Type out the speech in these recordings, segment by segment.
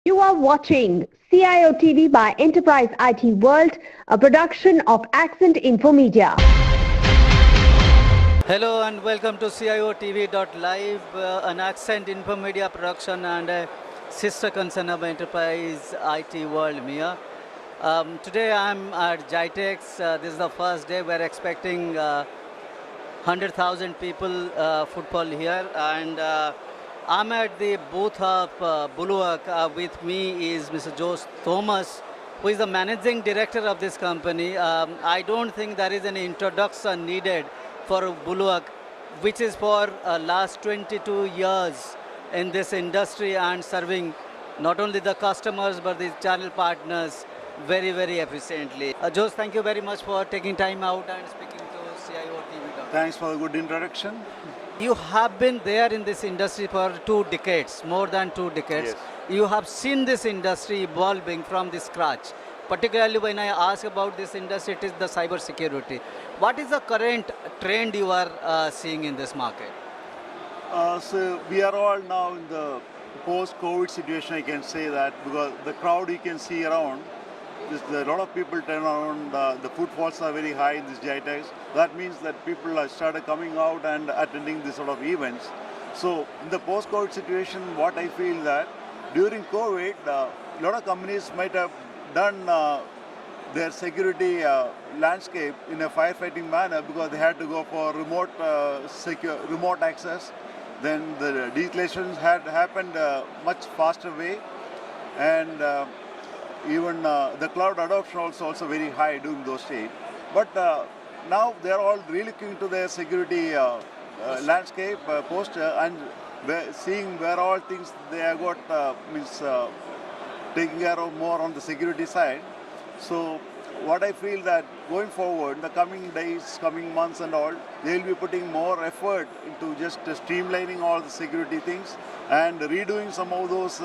You are watching CIOTV by Enterprise IT World, a production of Accent Info Media. Hello and welcome to CIOTV.live, an Accent Info Media production and a sister concern of Enterprise IT World, Mia. Today I'm at Jitex. This is the first day. We're expecting 100,000 people football here, and I'm at the booth of Bulwark. With me is Mr. Joe Thomas, who is the managing director of this company. I don't think there is any introduction needed for Bulwark, which is for last 22 years in this industry and serving not only the customers but the channel partners very, very efficiently. Jose, thank you very much for taking time out and speaking to CIOTV. Thanks for the good introduction. You have been there in this industry for 2 decades, more than 2 decades. Yes. You have seen this industry evolving from the scratch. Particularly when I ask about this industry, it is the cyber security. What is the current trend you are seeing in this market? So we are all now in the post-COVID situation, I can say that, because the crowd you can see around, a lot of people turn around, the footfalls are very high in this JITEX. That means that people have started coming out and attending this sort of events. So in the post-COVID situation, what I feel that during COVID, a lot of companies might have done their security landscape in a firefighting manner because they had to go for remote access. Then the declarations had happened much faster way, and even the cloud adoption also very high during those days. But now they are all relooking to their security landscape posture and seeing where all things they have got taking care of more on the security side. So what I feel that going forward, in the coming days, coming months and all, they will be putting more effort into just streamlining all the security things and redoing some of those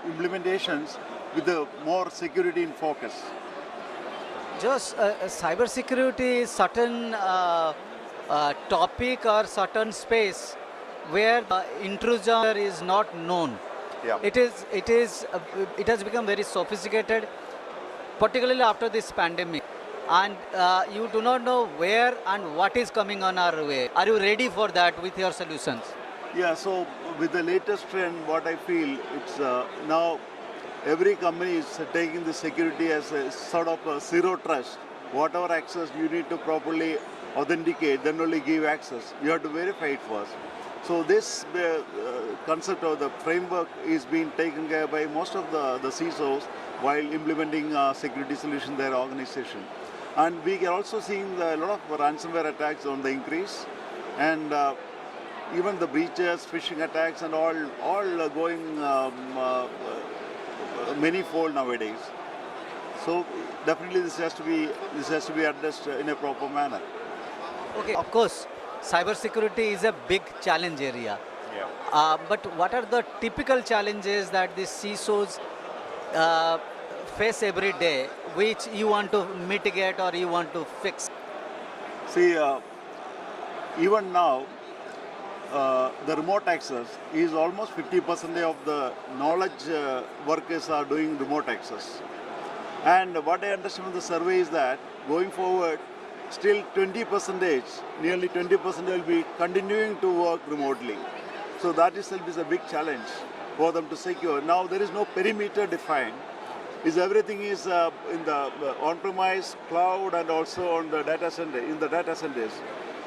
implementations with the more security in focus. Just cyber security is certain topic or certain space where intrusion is not known. Yeah. It has become very sophisticated, particularly after this pandemic, and you do not know where and what is coming on our way. Are you ready for that with your solutions? Yeah, so with the latest trend, what I feel, it's now every company is taking the security as a sort of a zero trust. Whatever access you need to properly authenticate, then only give access. You have to verify it first. So this concept of the framework is being taken care by most of the CISOs while implementing security solution in their organization. And we are also seeing a lot of ransomware attacks on the increase, and even the breaches, phishing attacks, and all going many-fold nowadays. So definitely this has to be addressed in a proper manner. Okay, of course, cybersecurity is a big challenge area. Yeah. But what are the typical challenges that the CISOs face every day, which you want to mitigate or you want to fix? See, even now, the remote access is almost 50% of the knowledge workers are doing remote access. And what I understand from the survey is that going forward, still 20%, nearly 20% will be continuing to work remotely. So that itself is a big challenge for them to secure. Now there is no perimeter defined. Everything is in the on-premise, cloud, and also on the data center, in the data centers.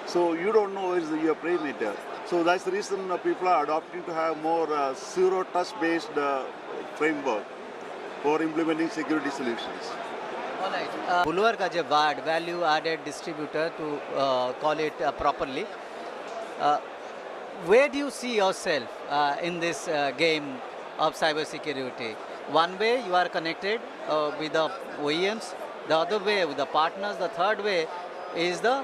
So you don't know where is your perimeter. So that's the reason people are adopting to have more zero trust based framework for implementing security solutions. All right. Bulwark as a VAD, value added distributor, to call it properly. Where do you see yourself in this game of cybersecurity? One way you are connected with the OEMs, the other way with the partners, the third way is the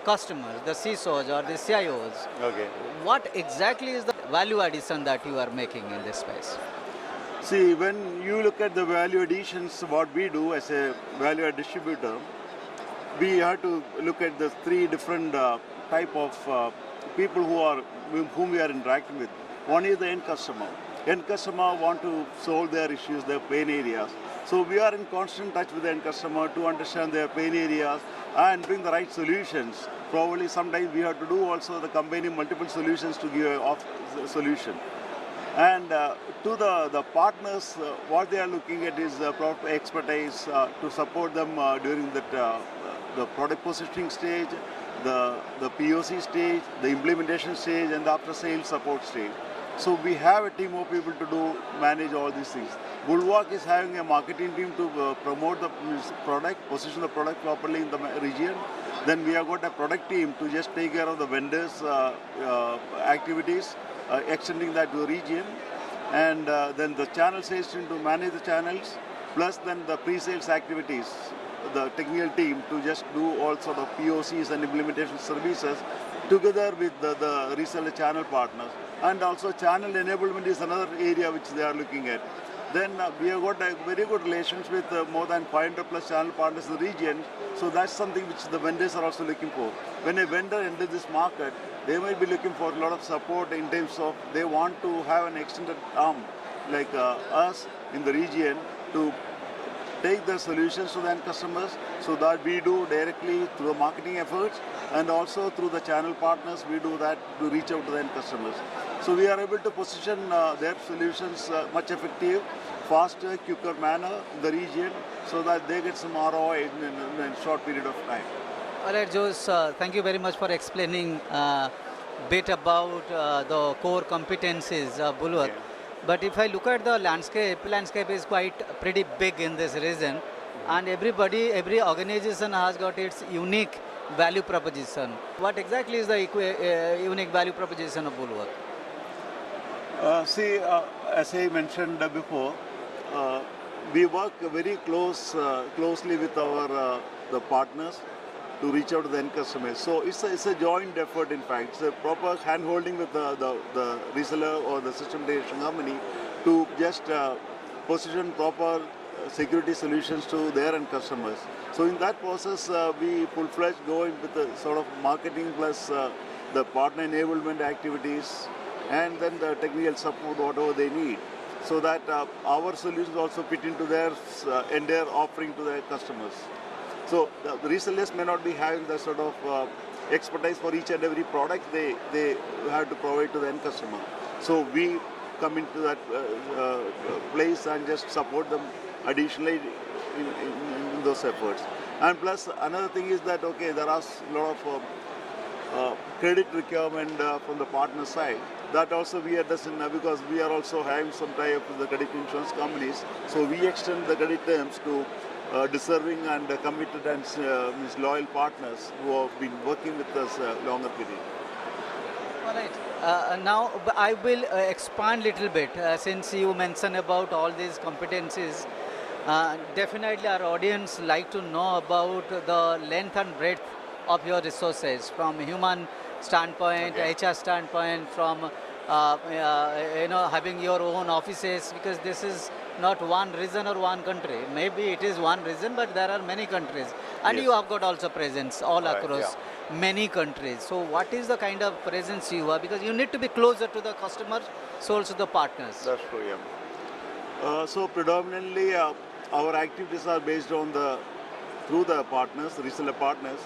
customers, the CISOs or the CIOs. Okay. What exactly is the value addition that you are making in this space? See, when you look at the value additions, what we do as a value add distributor, we have to look at the 3 different type of people whom we are interacting with. One is the end customer. end customer want to solve their issues, their pain areas. So we are in constant touch with the end customer to understand their pain areas and bring the right solutions. Probably sometimes we have to do also the combining multiple solutions to give a solution. And to the partners, what they are looking at is product expertise to support them during the product positioning stage, the POC stage, the implementation stage, and the after sales support stage. So we have a team of people to manage all these things. Bulwark is having a marketing team to promote the product, position the product properly in the region. Then we have got a product team to just take care of the vendors' activities, extending that to the region. And then the channel sales team to manage the channels, plus then the pre-sales activities, the technical team to just do all sort of POCs and implementation services together with the reseller channel partners. And also channel enablement is another area which they are looking at. Then we have got a very good relations with more than 500 plus channel partners in the region. So that's something which the vendors are also looking for. When a vendor enters this market, they might be looking for a lot of support in terms of they want to have an extended arm like us in the region to take the solutions to the end customers, so that we do directly through the marketing efforts and also through the channel partners we do that to reach out to the end customers. So we are able to position their solutions much effective, faster, quicker manner in the region so that they get some ROI in a short period of time. All right, Jose, thank you very much for explaining bit about the core competencies of Bulwark. Yeah. But if I look at the landscape is quite pretty big in this region, and every organization has got its unique value proposition. What exactly is the unique value proposition of Bulwark? As I mentioned before, we work very closely with our the partners to reach out to the end customers. So it's a joint effort. In fact, it's a proper hand-holding with the reseller or the system integration company to just position proper security solutions to their end customers. So in that process, we full-fledged go in with the sort of marketing plus the partner enablement activities and then the technical support, whatever they need, so that our solutions also fit into their entire offering to their customers. So the resellers may not be having the sort of expertise for each and every product they have to provide to the end customer. So we come into that place and just support them additionally in those efforts. And plus another thing is that, okay, there are a lot of credit requirement from the partner side. That also we address because we are also having some tie-up with the credit insurance companies. So we extend the credit terms to deserving and committed and loyal partners who have been working with us longer period. All right. Now I will expand a little bit since you mentioned about all these competencies. Definitely our audience like to know about the length and breadth of your resources from human standpoint, Okay. HR standpoint, from having your own offices, because this is not one region or one country. Maybe it is one region, but there are many countries, and Yes. you have got also presence all Right, across many countries. So what is the kind of presence you have? Because you need to be closer to the customers, so also the partners. That's true, yeah. So predominantly our activities are based on through the partners, reseller partners.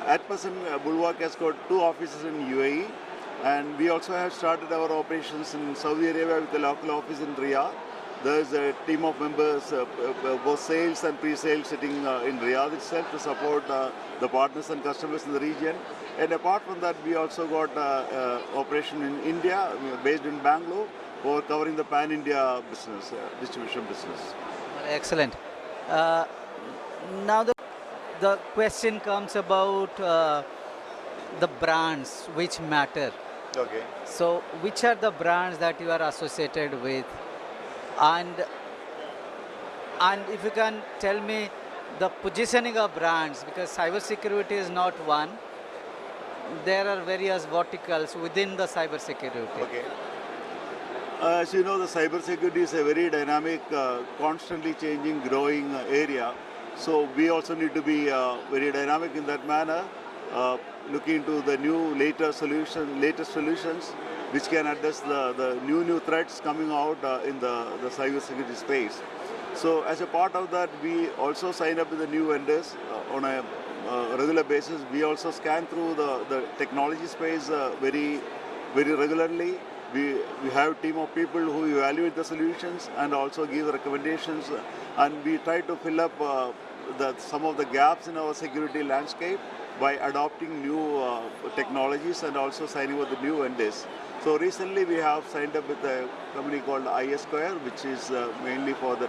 At present, Bulwark has got 2 offices in UAE, and we also have started our operations in Saudi Arabia with a local office in Riyadh. There is a team of members, both sales and pre-sales, sitting in Riyadh itself to support the partners and customers in the region. And apart from that, we also got operation in India, based in Bangalore, for covering the pan-India business, distribution business. Excellent. Now the question comes about the brands which matter. Okay. So which are the brands that you are associated with? And if you can tell me the positioning of brands, because cybersecurity is not one. There are various verticals within the cybersecurity. Okay. As you know, the cybersecurity is a very dynamic, constantly changing, growing area. So we also need to be very dynamic in that manner, looking into the new latest solutions. which can address the new threats coming out in the cybersecurity space. So as a part of that, we also sign up with the new vendors on a regular basis. We also scan through the technology space very regularly. We have a team of people who evaluate the solutions and also give recommendations, and we try to fill up some of the gaps in our security landscape by adopting new technologies and also signing with the new vendors. So recently we have signed up with a company called IS Square, which is mainly for the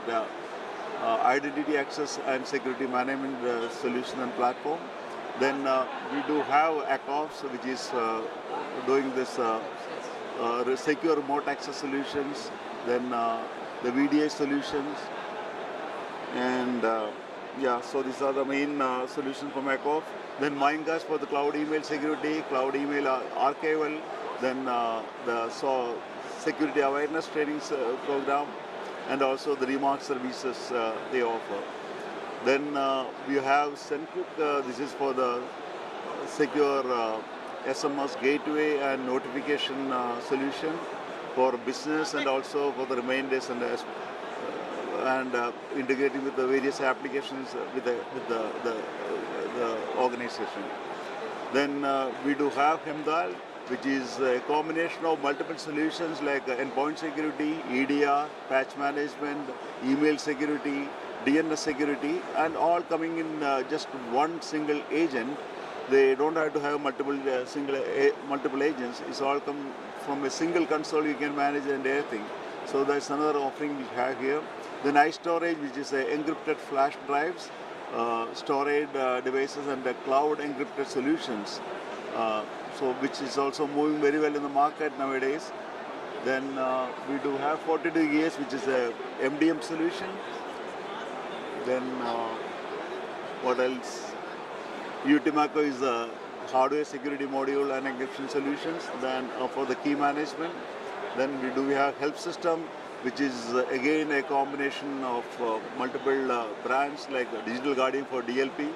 identity access and security management solution and platform. Then we do have ACOPS, which is doing this secure remote access solutions, then the VDA solutions, and yeah, so these are the main solutions from ACOPS. Then Mindgas for the cloud email security, cloud email archival, then the security awareness training program, and also the remark services they offer. Then we have Sencook, this is for the secure SMS gateway and notification solution for business and also for the remainders and integrating with the various applications with the organization. Then we do have Hemdal, which is a combination of multiple solutions like endpoint security, EDR, patch management, email security, DNS security, and all coming in just one single agent. They don't have to have multiple agents. It's all come from a single console. You can manage the entire thing. So that's another offering we have here. Then iStorage, which is encrypted flash drives, storage devices, and cloud encrypted solutions. So which is also moving very well in the market nowadays. Then we do have 42 years, which is a MDM solution. Then what else? Utimaco is a hardware security module and encryption solutions. Then for the key management. Then we have Help System, which is again a combination of multiple brands like Digital Guardian for DLP,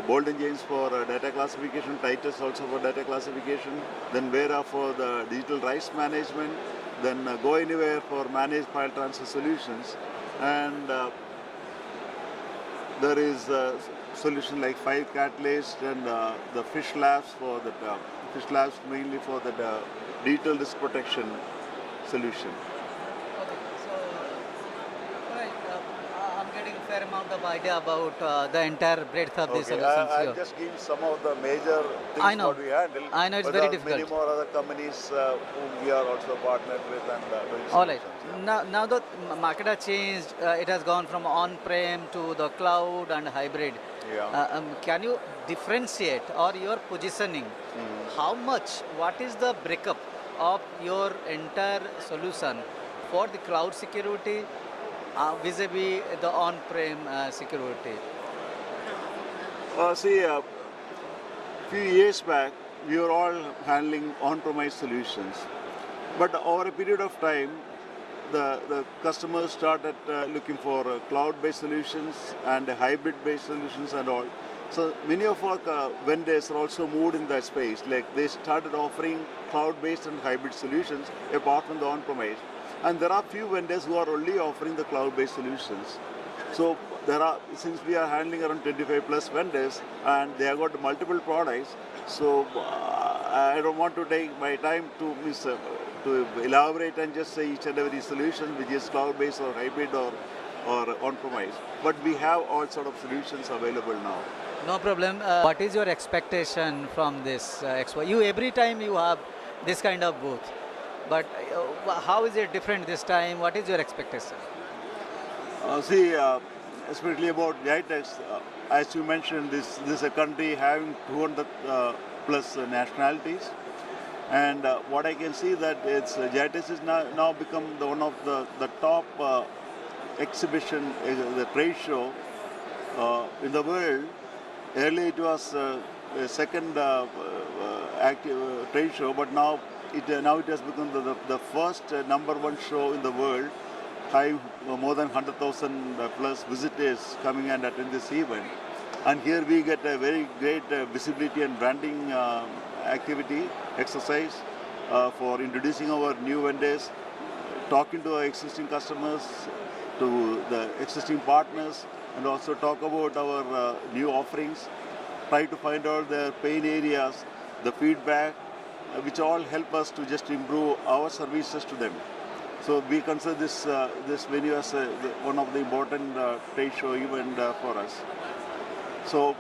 Bold and James for data classification, Titus also for data classification, then Vera for the digital rights management, then Go Anywhere for managed file transfer solutions, and there is a solution like 5 Catalyst and the Fish Labs for the Fish Labs mainly for the digital risk protection solution. Okay, so I'm getting a fair amount of idea about the entire breadth of these solutions here. I'll just give some of the major things I know. what we handle. I know it's but very there are difficult. many more other companies whom we are also partnered with and doing All right. solutions, yeah. Now the market has changed. It has gone from on-prem to the cloud and hybrid. Yeah. Can you differentiate or your positioning? How much? What is the breakup of your entire solution for the cloud security vis-a-vis the on-prem security? See, a few years back, we were all handling on-premise solutions. But over a period of time, the customers started looking for cloud-based solutions and hybrid-based solutions and all. So many of our vendors are also moved in that space. Like they started offering cloud-based and hybrid solutions apart from the on-premise. And there are few vendors who are only offering the cloud-based solutions. So since we are handling around 25 plus vendors and they have got multiple products, so I don't want to take my time to elaborate and just say each and every solution which is cloud-based or hybrid or on-premise. But we have all sort of solutions available now. No problem. What is your expectation from this expo? Every time you have this kind of booth, but how is it different this time? What is your expectation? Especially about GITEX, as you mentioned, this is a country having 200 plus nationalities, and what I can see that GITEX is now become one of the top exhibition, the trade show in the world. Earlier it was a second active trade show, but now it has become the first number one show in the world. More than 100,000 plus visitors coming and attend this event. And here we get a very great visibility and branding activity, exercise. for introducing our new vendors, talking to our existing customers, to the existing partners, and also talk about our new offerings, try to find out their pain areas, the feedback, which all help us to just improve our services to them. So we consider this venue as one of the important trade show event for us. So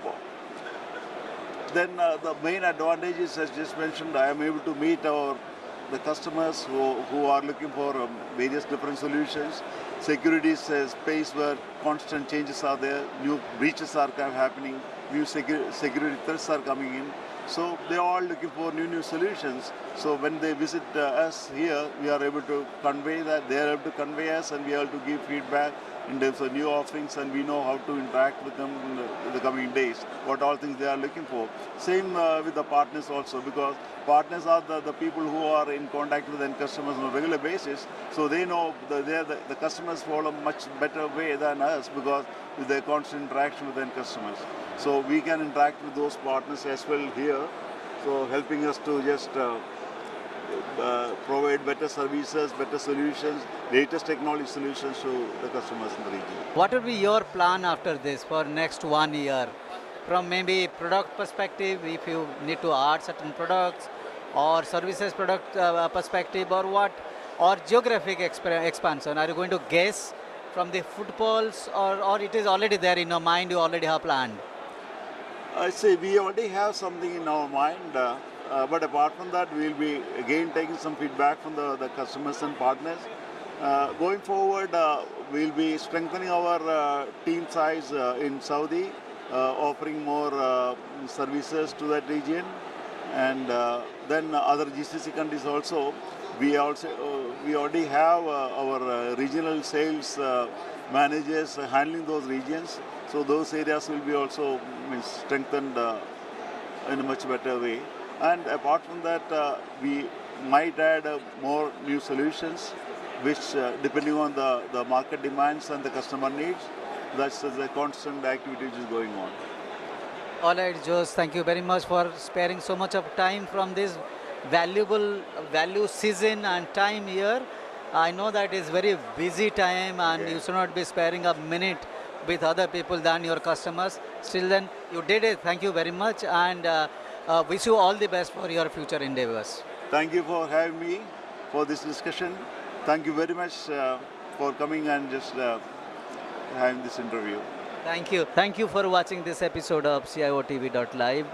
then the main advantage is, as just mentioned, I am able to meet the customers who are looking for various different solutions. Security is a space where constant changes are there, new breaches are happening, new security threats are coming in. So they are all looking for new solutions. So when they visit us here, we are able to convey that, they are able to convey us, and we are able to give feedback in terms of new offerings, and we know how to interact with them in the coming days, what all things they are looking for. Same with the partners also, because partners are the people who are in contact with end customers on a regular basis, so they know the customers follow much better way than us, because with their constant interaction with end customers. So we can interact with those partners as well here, so helping us to just provide better services, better solutions, latest technology solutions to the customers in the region. What will be your plan after this for next 1 year? From maybe product perspective, if you need to add certain products, or services product perspective, or what, or geographic expansion. Are you going to guess from the footfalls, or it is already there in your mind, you already have planned? I say we already have something in our mind, but apart from that, we will be again taking some feedback from the customers and partners. Going forward, we will be strengthening our team size in Saudi, offering more services to that region, and then other GCC countries also. We already have our regional sales managers handling those regions, so those areas will be also strengthened in a much better way. And apart from that, we might add more new solutions, which depending on the market demands and the customer needs, that's the constant activity which is going on. All right, Jose, thank you very much for sparing so much of time from this valuable value season and time here. I know that is very busy time, and you should not be sparing a minute with other people than your customers. Still then, you did it. Thank you very much, and wish you all the best for your future endeavors. Thank you for having me for this discussion. Thank you very much for coming and just having this interview. Thank you. Thank you for watching this episode of CIOTV.live.